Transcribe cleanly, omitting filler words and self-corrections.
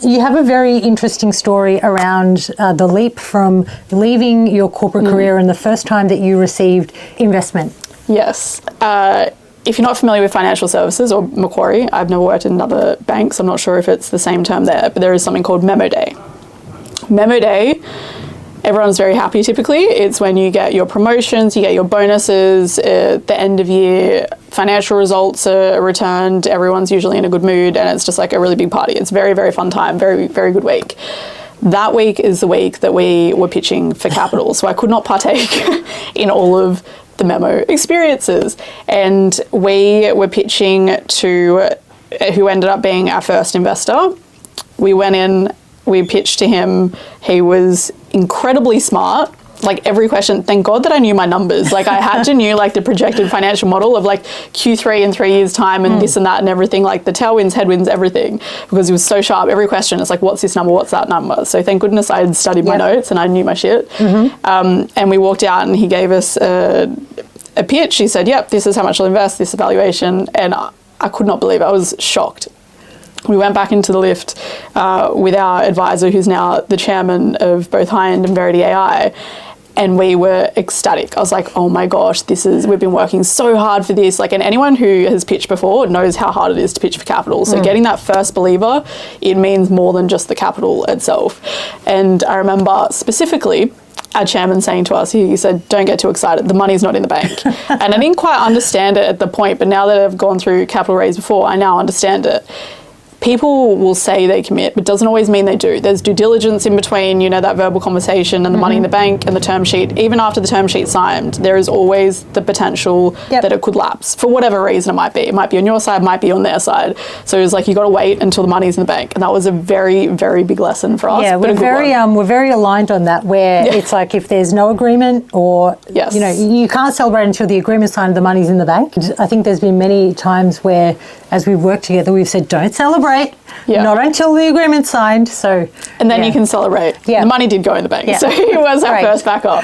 You have a very interesting story around the leap from leaving your corporate career and the first time that you received investment. Yes. If you're not familiar with financial services or Macquarie, I've never worked in another bank, so I'm not sure if it's the same term there, but there is something called Memo Day. Memo Day, everyone's very happy typically. It's when you get your promotions, you get your bonuses, at the end of year, financial results are returned, everyone's usually in a good mood, and it's just like a really big party. It's very, very fun time, very, very good week. That week is the week that we were pitching for capital, so I could not partake in all of the Memo experiences. And we were pitching to who ended up being our first investor. We went in, we pitched to him. He was incredibly smart. Like every question, thank God that I knew my numbers. Like I had to know like the projected financial model of like Q3 in 3 years time and this and that and everything, like the tailwinds, headwinds, everything, because he was so sharp. Every question is like, what's this number? What's that number? So thank goodness I had studied my notes and I knew my shit. And we walked out and he gave us a pitch. He said, yep, this is how much I'll invest, this evaluation. And I could not believe it. I was shocked. We went back into the lift with our advisor, who's now the chairman of both High End and Verity AI. And we were ecstatic. I was like, oh my gosh, we've been working so hard for this. Like, and anyone who has pitched before knows how hard it is to pitch for capital. So getting that first believer, it means more than just the capital itself. And I remember specifically our chairman saying to us, he said, don't get too excited. The money's not in the bank. And I didn't quite understand it at the point, but now that I've gone through capital raise before, I now understand it. People will say they commit, but doesn't always mean they do. There's due diligence in between, you know, that verbal conversation and the money in the bank and the term sheet. Even after the term sheet's signed, there is always the potential that it could lapse for whatever reason it might be. It might be on your side, might be on their side. So it's like you got to wait until the money's in the bank, and that was a very, very big lesson for us. Yeah, we're very aligned on that. Where it's like if there's no agreement, or you know, you can't celebrate until the agreement's signed, the money's in the bank. I think there's been many times where, as we've worked together, we've said, don't celebrate. Not until the agreement's signed. So, and then you can celebrate. The money did go in the bank, so it was our first backup.